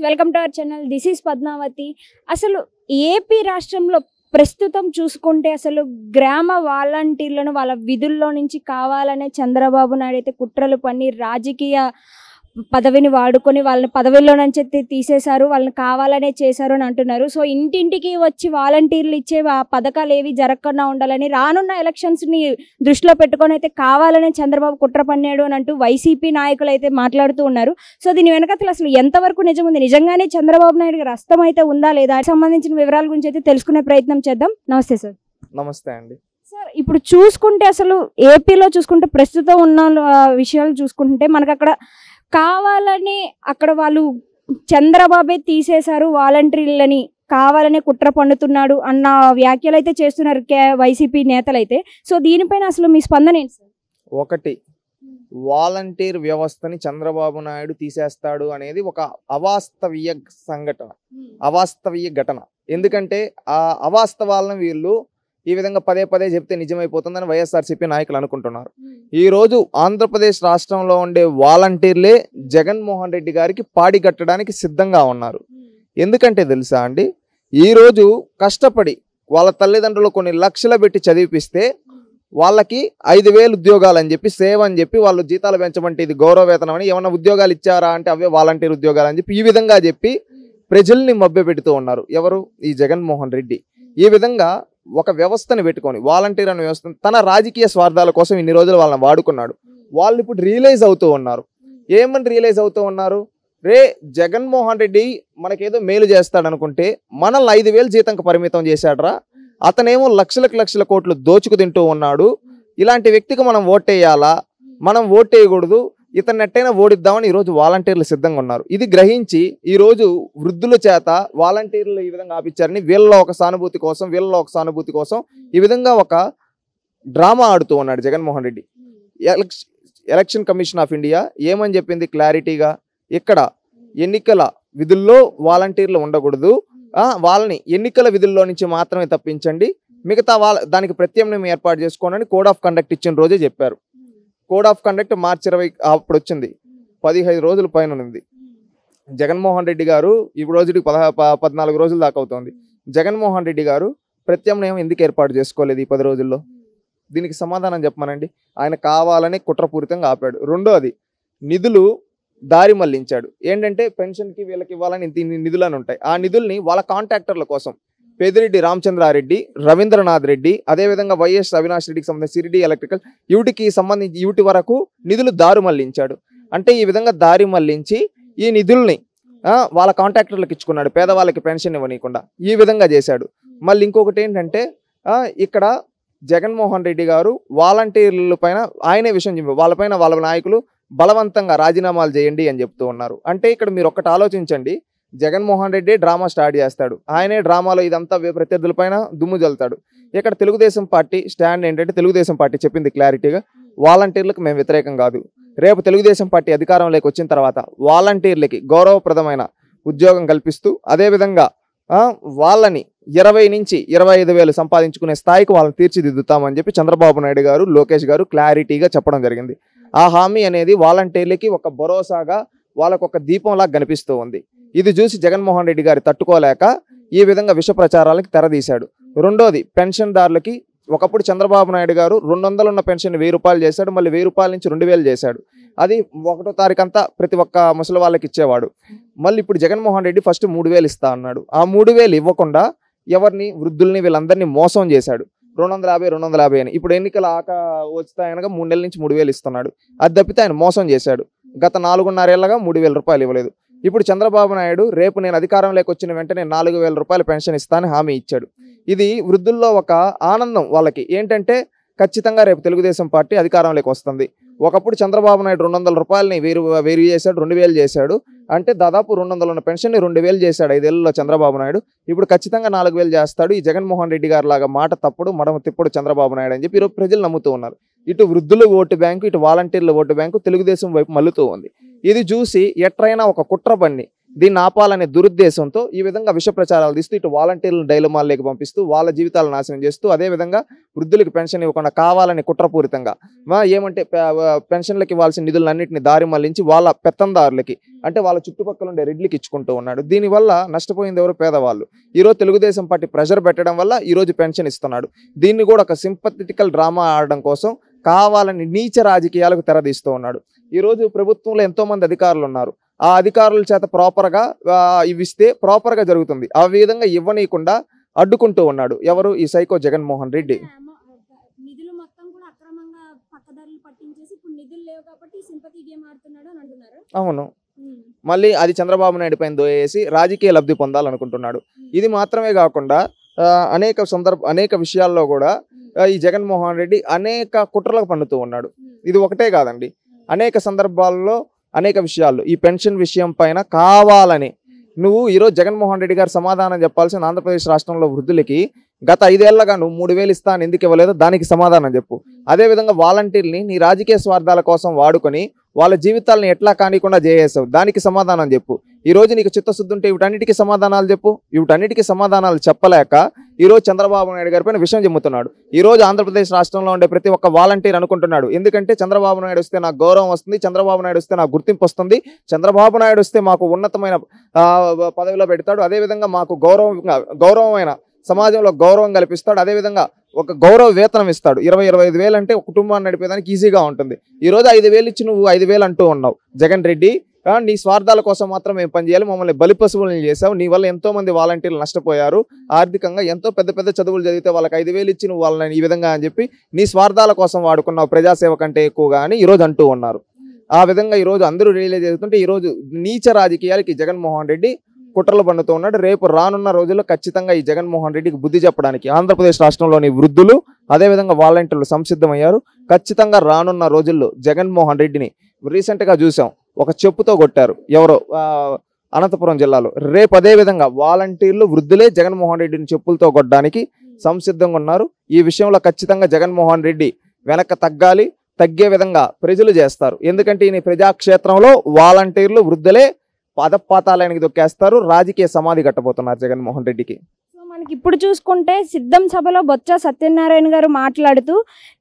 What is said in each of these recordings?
Welcome to our channel. This is Padmavathi. అసలు AP రాష్ట్రంలో ప్రస్తుతం చూసుకుంటే అసలు గ్రామ వాలంటీర్లను వాళ్ళ విధుల్లో నుంచి కావాలనే చంద్రబాబు నాయుడు అయితే కుట్రలు పన్ని రాజకీయ పదవిని వాడుకొని వాళ్ళని పదవిలో నుంచి తీసేశారు, వాళ్ళని కావాలనే చేశారు అని అంటున్నారు. సో ఇంటింటికి వచ్చి వాలంటీర్లు ఇచ్చే ఆ పథకాలు ఏవి జరగకుండా ఉండాలని రానున్న ఎలక్షన్స్ని దృష్టిలో పెట్టుకొని అయితే కావాలనే చంద్రబాబు కుట్ర పన్నాడు అని అంటూ వైసీపీ నాయకులు అయితే మాట్లాడుతూ ఉన్నారు. సో దీని వెనకతలు అసలు ఎంతవరకు నిజం ఉంది, నిజంగానే చంద్రబాబు నాయుడు గారి హస్తం అయితే ఉందా లేదా సంబంధించిన వివరాల గురించి అయితే తెలుసుకునే ప్రయత్నం చేద్దాం. నమస్తే సార్. నమస్తే అండి. సార్, ఇప్పుడు చూసుకుంటే అసలు ఏపీలో చూసుకుంటే ప్రస్తుతం ఉన్న విషయాలు చూసుకుంటే మనకు అక్కడ కావాలని అక్కడ వాళ్ళు చంద్రబాబే తీసేశారు వాలంటీర్లని, కావాలనే కుట్ర పండుతున్నాడు అన్న వ్యాఖ్యలు అయితే చేస్తున్నారు వైసీపీ నేతలైతే. సో దీనిపైన అసలు మీ స్పందన ఏంటి సార్? ఒకటి, వాలంటీర్ వ్యవస్థని చంద్రబాబు నాయుడు తీసేస్తాడు అనేది ఒక అవాస్తవీయ సంఘటన, అవాస్తవీయ ఘటన. ఎందుకంటే ఆ అవాస్తవాలను వీళ్ళు ఈ విధంగా పదే పదే చెప్తే నిజమైపోతుందని వైఎస్ఆర్సీపీ నాయకులు అనుకుంటున్నారు. ఈరోజు ఆంధ్రప్రదేశ్ రాష్ట్రంలో ఉండే వాలంటీర్లే జగన్మోహన్ రెడ్డి గారికి పాడి కట్టడానికి సిద్ధంగా ఉన్నారు. ఎందుకంటే తెలుసా అండి, ఈరోజు కష్టపడి వాళ్ళ తల్లిదండ్రులు కొన్ని లక్షలు పెట్టి చదివిపిస్తే వాళ్ళకి 5,000 ఉద్యోగాలు అని చెప్పి, సేవ అని చెప్పి, వాళ్ళు జీతాలు పెంచమంటే ఇది గౌరవ వేతనం అని, ఏమన్నా ఉద్యోగాలు ఇచ్చారా అంటే అవే వాలంటీర్ ఉద్యోగాలు అని చెప్పి ఈ విధంగా చెప్పి ప్రజల్ని మభ్యపెడుతూ ఉన్నారు. ఎవరు? ఈ జగన్మోహన్ రెడ్డి. ఈ విధంగా ఒక వ్యవస్థను పెట్టుకొని, వాలంటీర్ అనే వ్యవస్థను తన రాజకీయ స్వార్థాల కోసం ఇన్ని రోజులు వాళ్ళని వాడుకున్నాడు. వాళ్ళు ఇప్పుడు రియలైజ్ అవుతూ ఉన్నారు. ఏమని రియలైజ్ అవుతూ ఉన్నారు? రే, జగన్మోహన్ రెడ్డి మనకేదో మేలు చేస్తాడు అనుకుంటే మనల్ని 5,000 జీతంకి పరిమితం చేశాడ్రా, అతనేమో లక్షల కోట్లు దోచుకు తింటూ ఉన్నాడు. ఇలాంటి వ్యక్తికి మనం ఓటేయాలా? మనం ఓటేయకూడదు, ఇతన్ని ఎట్టైనా ఓడిద్దామని ఈరోజు వాలంటీర్లు సిద్ధంగా ఉన్నారు. ఇది గ్రహించి ఈరోజు వృద్ధుల చేత వాలంటీర్లు ఈ విధంగా ఆపించారని వీళ్ళలో ఒక సానుభూతి కోసం ఈ విధంగా ఒక డ్రామా ఆడుతూ ఉన్నాడు Jaganmohan Reddy. Election commission of India ఏమని చెప్పింది క్లారిటీగా? ఇక్కడ ఎన్నికల విధుల్లో వాలంటీర్లు ఉండకూడదు, వాళ్ళని ఎన్నికల విధుల్లో నుంచి మాత్రమే తప్పించండి, మిగతా దానికి ప్రత్యామ్నాయం ఏర్పాటు చేసుకోండి కోడ్ ఆఫ్ కండక్ట్ ఇచ్చిన రోజే చెప్పారు. కోడ్ ఆఫ్ కండక్ట్ మార్చి 20 అప్పుడు వచ్చింది, 15 రోజుల పైన ఉంది. జగన్మోహన్ రెడ్డి గారు ఈ రోజుకి 14 రోజుల దాకా అవుతుంది. జగన్మోహన్ రెడ్డి గారు ప్రత్యామ్నాయం ఎందుకు ఏర్పాటు చేసుకోలేదు ఈ 10 రోజుల్లో? దీనికి సమాధానం చెప్పమనండి. ఆయన కావాలని కుట్రపూరితంగా ఆపాడు. రెండోది, నిధులు దారి మళ్లించాడు. ఏంటంటే పెన్షన్కి వీళ్ళకి ఇవ్వాలని ఇన్ని నిధులు అని ఉంటాయి. ఆ నిధుల్ని వాళ్ళ కాంట్రాక్టర్ల కోసం పెద్దిరెడ్డి రామచంద్రారెడ్డి, రవీంద్రనాథ్ రెడ్డి, అదేవిధంగా వైఎస్ అవినాష్ రెడ్డికి సంబంధించి సిరిడి ఎలక్ట్రికల్ వీటికి సంబంధించి వీటి వరకు నిధులు దారి మళ్లించాడు. అంటే ఈ విధంగా దారి మళ్లించి ఈ నిధుల్ని వాళ్ళ కాంట్రాక్టర్లకు ఇచ్చుకున్నాడు, పేదవాళ్ళకి పెన్షన్ ఇవ్వనీయకుండా ఈ విధంగా చేశాడు. మళ్ళీ ఇంకొకటి ఏంటంటే ఇక్కడ జగన్మోహన్ రెడ్డి గారు వాలంటీర్ల పైన ఆయనే విషయం చెప్పారు, వాళ్ళపైన వాళ్ళ నాయకులు బలవంతంగా రాజీనామాలు చేయండి అని చెప్తూ ఉన్నారు. అంటే ఇక్కడ మీరు ఒక్కటి ఆలోచించండి, జగన్మోహన్ రెడ్డి డ్రామా స్టార్ట్ చేస్తాడు, ఆయనే డ్రామాలో ఇదంతా ప్రత్యర్థుల పైన దుమ్ము జల్లుతాడు. ఇక్కడ తెలుగుదేశం పార్టీ స్టాండ్ ఏంటంటే, తెలుగుదేశం పార్టీ చెప్పింది క్లారిటీగా, వాలంటీర్లకు మేము వ్యతిరేకం కాదు. రేపు తెలుగుదేశం పార్టీ అధికారంలోకి వచ్చిన తర్వాత వాలంటీర్లకి గౌరవప్రదమైన ఉద్యోగం కల్పిస్తూ, అదేవిధంగా వాళ్ళని 20 నుంచి 25,000 సంపాదించుకునే స్థాయికి వాళ్ళని తీర్చిదిద్దుతామని చెప్పి చంద్రబాబు నాయుడు గారు, లోకేష్ గారు క్లారిటీగా చెప్పడం జరిగింది. ఆ హామీ అనేది వాలంటీర్లకి ఒక భరోసాగా, వాళ్ళకు ఒక దీపంలాగా కనిపిస్తూ ఉంది. ఇది చూసి జగన్మోహన్ రెడ్డి గారు తట్టుకోలేక ఈ విధంగా విష ప్రచారాలకి తెరదీశాడు. రెండోది, పెన్షన్దారులకి ఒకప్పుడు చంద్రబాబు నాయుడు గారు 200 ఉన్న పెన్షన్ 1,000 రూపాయలు చేశాడు, మళ్ళీ 1,000 రూపాయల నుంచి 2,000 చేశాడు. అది 1వ తారీఖు అంతా ప్రతి ఒక్క ముసలి వాళ్ళకి ఇచ్చేవాడు. మళ్ళీ ఇప్పుడు జగన్మోహన్ రెడ్డి ఫస్ట్ 3,000 ఇస్తా అన్నాడు. ఆ 3,000 ఇవ్వకుండా ఎవరిని, వృద్ధుల్ని, వీళ్ళందరినీ మోసం చేశాడు. 250 అని ఇప్పుడు ఎన్నికల వస్తాయనగా 3 నెలల నుంచి 3,000 ఇస్తున్నాడు. అది తప్పితే ఆయన మోసం చేశాడు. గత 4.5 ఏళ్ళగా 3,000 రూపాయలు ఇవ్వలేదు. ఇప్పుడు చంద్రబాబు నాయుడు రేపు నేను అధికారంలోకి వచ్చిన వెంటనే 4,000 రూపాయల పెన్షన్ ఇస్తానని హామీ ఇచ్చాడు. ఇది వృద్ధుల్లో ఒక ఆనందం వాళ్ళకి. ఏంటంటే ఖచ్చితంగా రేపు తెలుగుదేశం పార్టీ అధికారంలోకి వస్తుంది. ఒకప్పుడు చంద్రబాబు నాయుడు 200 రూపాయలని 1,000 చేశాడు, 2,000 చేశాడు. అంటే దాదాపు 200 ఉన్న పెన్షన్ని 2,000 చేశాడు 5 ఏళ్లలో చంద్రబాబు నాయుడు. ఇప్పుడు ఖచ్చితంగా 4,000 చేస్తాడు. ఈ జగన్మోహన్ రెడ్డి గారి లాగా మాట తప్పుడు, మడమ తిప్పుడు చంద్రబాబు నాయుడు అని చెప్పి ఈరోజు ప్రజలు నమ్ముతూ ఉన్నారు. ఇటు వృద్ధుల ఓటు బ్యాంకు, ఇటు వాలంటీర్ల ఓటు బ్యాంకు తెలుగుదేశం వైపు మల్లుతూ ఉంది. ఇది చూసి ఎట్రైనా ఒక కుట్ర పన్ని దీన్ని ఆపాలనే దురుద్దేశంతో ఈ విధంగా విష ప్రచారాలు తీస్తూ ఇటు వాలంటీర్లను డైలమాల్లోకి పంపిస్తూ వాళ్ళ జీవితాలను నాశనం చేస్తూ అదేవిధంగా వృద్ధులకు పెన్షన్ ఇవ్వకుండా కావాలని కుట్రపూరితంగా ఏమంటే పెన్షన్లకు ఇవ్వాల్సిన నిధులన్నింటినీ దారి మళ్లించి వాళ్ళ పెత్తందారులకి అంటే వాళ్ళ చుట్టుపక్కల ఉండే రెడ్లకి ఇచ్చుకుంటూ ఉన్నాడు. దీనివల్ల నష్టపోయింది ఎవరు? పేదవాళ్ళు. ఈరోజు తెలుగుదేశం పార్టీ ప్రెషర్ పెట్టడం వల్ల ఈరోజు పెన్షన్ ఇస్తున్నాడు. దీన్ని కూడా ఒక సింపథెటికల్ డ్రామా ఆడడం కోసం కావాలని నీచ రాజకీయాలకు తెరదీస్తూ ఉన్నాడు. ఈరోజు ప్రభుత్వంలో ఎంతోమంది అధికారులు ఉన్నారు. ఆ అధికారుల చేత ప్రాపర్గా ఇవిస్తే ప్రాపర్గా జరుగుతుంది. ఆ విధంగా ఇవ్వనీయకుండా అడ్డుకుంటూ ఉన్నాడు. ఎవరు? ఈ సైకో జగన్మోహన్ రెడ్డి. నిధులు మొత్తం కూడా అక్రమంగా పక్కదారులు పట్టించేసి ఇప్పుడు నిధులు లేవు కాబట్టి సింపతి గేమ్ ఆడుతున్నాడు అని అంటున్నారు. అవును, మళ్ళీ అది చంద్రబాబు నాయుడు పైన దోయేసి రాజకీయ లబ్ధి పొందాలనుకుంటున్నాడు. ఇది మాత్రమే కాకుండా అనేక విషయాల్లో కూడా ఈ జగన్మోహన్ రెడ్డి అనేక కుట్రలకు పన్నుతూ ఉన్నాడు. ఇది ఒకటే కాదండి, అనేక సందర్భాల్లో అనేక విషయాల్లో ఈ పెన్షన్ విషయం పైన కావాలని నువ్వు ఈరోజు జగన్మోహన్ రెడ్డి గారు సమాధానం చెప్పాల్సిన ఆంధ్రప్రదేశ్ రాష్ట్రంలో వృద్ధులకి గత 5 ఏళ్లగా నువ్వు 3,000 ఇస్తాను ఎందుకు ఇవ్వలేదో దానికి సమాధానం చెప్పు. అదేవిధంగా వాలంటీర్ని నీ రాజకీయ స్వార్థాల కోసం వాడుకొని వాళ్ళ జీవితాలను ఎట్లా కానికుండా చేసేసావు, దానికి సమాధానం చెప్పు. ఈరోజు నీకు చిత్తశుద్ధి ఉంటే వీటన్నిటికీ సమాధానాలు చెప్పు. వీటన్నిటికీ సమాధానాలు చెప్పలేక ఈరోజు చంద్రబాబు నాయుడు గారి పైన విషయం చెమ్ముతున్నాడు. ఈరోజు ఆంధ్రప్రదేశ్ రాష్ట్రంలో ఉండే ప్రతి ఒక్క వాలంటీర్ అనుకుంటున్నాడు, ఎందుకంటే చంద్రబాబు నాయుడు వస్తే నాకు గౌరవం వస్తుంది, చంద్రబాబు నాయుడు వస్తే నాకు గుర్తింపు వస్తుంది, చంద్రబాబు నాయుడు వస్తే మాకు ఉన్నతమైన పదవిలో పెడతాడు, అదేవిధంగా మాకు గౌరవమైన సమాజంలో గౌరవం కల్పిస్తాడు, అదేవిధంగా ఒక గౌరవ వేతనం ఇస్తాడు. 20-25 వేలు అంటే ఒక కుటుంబాన్ని నడిపేదానికి ఈజీగా ఉంటుంది. ఈరోజు 5,000 ఇచ్చి నువ్వు 5,000 అంటూ ఉన్నావు. జగన్ రెడ్డి, నీ స్వార్థాల కోసం మాత్రం మేము పనిచేయాలి, మమ్మల్ని బలిపశువులను చేసావు. నీ వల్ల ఎంతో మంది వాలంటీర్లు నష్టపోయారు. ఆర్థికంగా ఎంతో పెద్ద పెద్ద చదువులు చదివితే వాళ్ళకి 5,000 ఇచ్చి నువ్వు వాళ్ళని ఈ విధంగా అని చెప్పి నీ స్వార్థాల కోసం వాడుకున్నావు, ప్రజాసేవ కంటే ఎక్కువగా అని ఈరోజు అంటూ ఉన్నారు. ఆ విధంగా ఈరోజు అందరూ రియలైజ్ అవుతుంటే ఈరోజు నీచ రాజకీయాలకి జగన్మోహన్ రెడ్డి కుట్రలు పన్నుతూ ఉన్నాడు. రేపు రానున్న రోజుల్లో ఖచ్చితంగా ఈ జగన్మోహన్ రెడ్డికి బుద్ధి చెప్పడానికి ఆంధ్రప్రదేశ్ రాష్ట్రంలోని వృద్ధులు అదేవిధంగా వాలంటీర్లు సంసిద్ధమయ్యారు. ఖచ్చితంగా రానున్న రోజుల్లో జగన్మోహన్ రెడ్డిని రీసెంట్గా చూసాం, ఒక చెప్పుతో కొట్టారు ఎవరో అనంతపురం జిల్లాలో. రేపు అదేవిధంగా వాలంటీర్లు వృద్ధులే జగన్మోహన్ రెడ్డిని చెప్పులతో కొట్టడానికి సంసిద్ధంగా ఉన్నారు. ఈ విషయంలో ఖచ్చితంగా జగన్మోహన్ రెడ్డి వెనక్కి తగ్గే విధంగా ప్రజలు చేస్తారు. ఎందుకంటే ఈ ప్రజాక్షేత్రంలో వాలంటీర్లు వృద్ధులే పదపాతాలయానికి దొక్కేస్తారు, రాజకీయ సమాధి కట్టబోతున్నారు జగన్మోహన్ రెడ్డికి. సో మనకి ఇప్పుడు చూసుకుంటే సిద్ధం సభలో బొత్స సత్యనారాయణ గారు మాట్లాడుతూ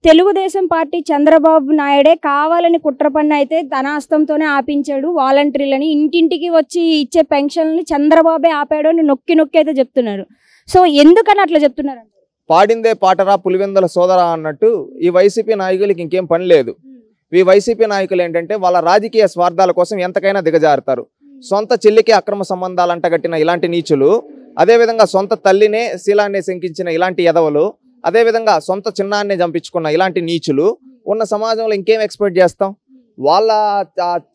తెలుగుదేశం పార్టీ చంద్రబాబు నాయుడే కావాలని కుట్ర పన్ను అయితే తన హస్తంతోనే ఆపించాడు, వాలంటీర్లని ఇంటింటికి వచ్చి ఇచ్చే పెన్షన్లని చంద్రబాబే ఆపాడు అని నొక్కి అయితే చెప్తున్నారు. సో ఎందుకని అట్లా చెప్తున్నారు? పాడిందే పాటరా పులివెందుల సోదరా అన్నట్టు ఈ వైసీపీ నాయకులకి ఇంకేం పని లేదు. ఈ వైసీపీ నాయకులు ఏంటంటే వాళ్ళ రాజకీయ స్వార్థాల కోసం ఎంతకైనా దిగజారుతారు. సొంత చెల్లికి అక్రమ సంబంధాలు అంటగట్టిన ఇలాంటి నీచులు, అదేవిధంగా సొంత తల్లినే శీలాన్ని శంకించిన ఇలాంటి ఎదవలు, అదేవిధంగా సొంత చిన్నాన్నే చంపించుకున్న ఇలాంటి నీచులు ఉన్న సమాజంలో ఇంకేం ఎక్స్పెక్ట్ చేస్తాం? వాళ్ళ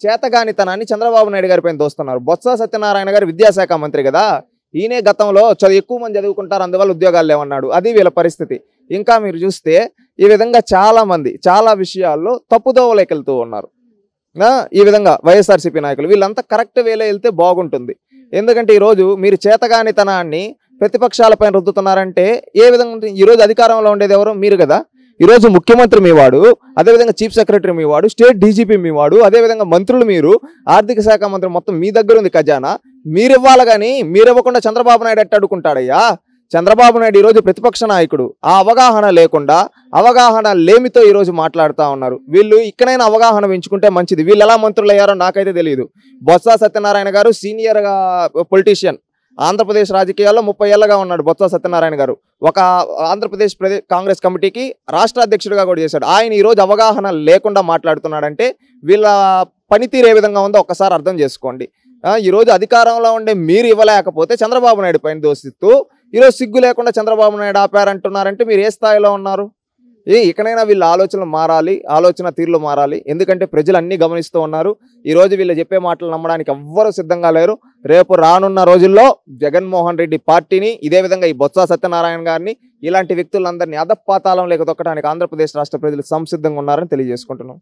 చేతగానితనాన్ని చంద్రబాబు నాయుడు గారి పైన దోస్తున్నారు. బొత్స సత్యనారాయణ గారు విద్యాశాఖ మంత్రి కదా, ఈయనే గతంలో ఎక్కువ మంది చదువుకుంటారు అందువల్ల ఉద్యోగాలు లేవన్నాడు. అది వీళ్ళ పరిస్థితి. ఇంకా మీరు చూస్తే ఈ విధంగా చాలా మంది చాలా విషయాల్లో తప్పుదోవలోకి వెళ్తూ ఉన్నారు. ఈ విధంగా వైఎస్ఆర్సీపీ నాయకులు వీళ్ళంతా కరెక్ట్ వేలో వెళ్తే బాగుంటుంది. ఎందుకంటే ఈరోజు మీరు చేతగానితనాన్ని ప్రతిపక్షాలపైన రుద్దుతున్నారంటే ఏ విధంగా ఉంటుంది? ఈరోజు అధికారంలో ఉండేది ఎవరు? మీరు కదా. ఈరోజు ముఖ్యమంత్రి మీ వాడు, అదేవిధంగా చీఫ్ సెక్రటరీ మీ వాడు, స్టేట్ డీజీపీ మీ వాడు, అదేవిధంగా మంత్రులు మీరు, ఆర్థిక శాఖ మంత్రి మొత్తం మీ దగ్గర ఉంది ఖజానా. మీరు ఇవ్వాలి కానీ మీరు ఇవ్వకుండా చంద్రబాబు నాయుడు ఎట్ట అడుగుంటాడయ్యా? చంద్రబాబు నాయుడు ఈరోజు ప్రతిపక్ష నాయకుడు. ఆ అవగాహన లేకుండా అవగాహన లేమితో ఈరోజు మాట్లాడుతూ ఉన్నారు. వీళ్ళు ఇక్కడైనా అవగాహన పెంచుకుంటే మంచిది. వీళ్ళు ఎలా మంత్రులు అయ్యారో నాకైతే తెలియదు. బొత్స సత్యనారాయణ గారు సీనియర్గా పొలిటీషియన్, ఆంధ్రప్రదేశ్ రాజకీయాల్లో 30 ఏళ్ళగా ఉన్నాడు బొత్స సత్యనారాయణ గారు. ఒక ఆంధ్రప్రదేశ్ కాంగ్రెస్ కమిటీకి రాష్ట్ర అధ్యక్షుడిగా కూడా చేశాడు. ఆయన ఈరోజు అవగాహన లేకుండా మాట్లాడుతున్నాడంటే వీళ్ళ పనితీరు ఏ విధంగా ఉందో ఒక్కసారి అర్థం చేసుకోండి. ఈరోజు అధికారంలో ఉండే మీరు ఇవ్వలేకపోతే చంద్రబాబు నాయుడు పైన దోషిస్తూ ఈరోజు సిగ్గు లేకుండా చంద్రబాబు నాయుడు ఆపారంటున్నారంటే మీరు ఏ స్థాయిలో ఉన్నారు? ఇకనైనా వీళ్ళ ఆలోచనలు మారాలి, ఆలోచన తీరులు మారాలి. ఎందుకంటే ప్రజలు అన్నీ గమనిస్తూ ఉన్నారు. ఈరోజు వీళ్ళు చెప్పే మాటలు నమ్మడానికి ఎవ్వరూ సిద్ధంగా లేరు. రేపు రానున్న రోజుల్లో జగన్మోహన్ రెడ్డి పార్టీని ఇదే విధంగా ఈ బొత్స సత్యనారాయణ గారిని ఇలాంటి వ్యక్తులందరినీ అధపాతాళం లేక తొక్కడానికి ఆంధ్రప్రదేశ్ రాష్ట్ర ప్రజలు సంసిద్ధంగా ఉన్నారని తెలియజేసుకుంటున్నాం.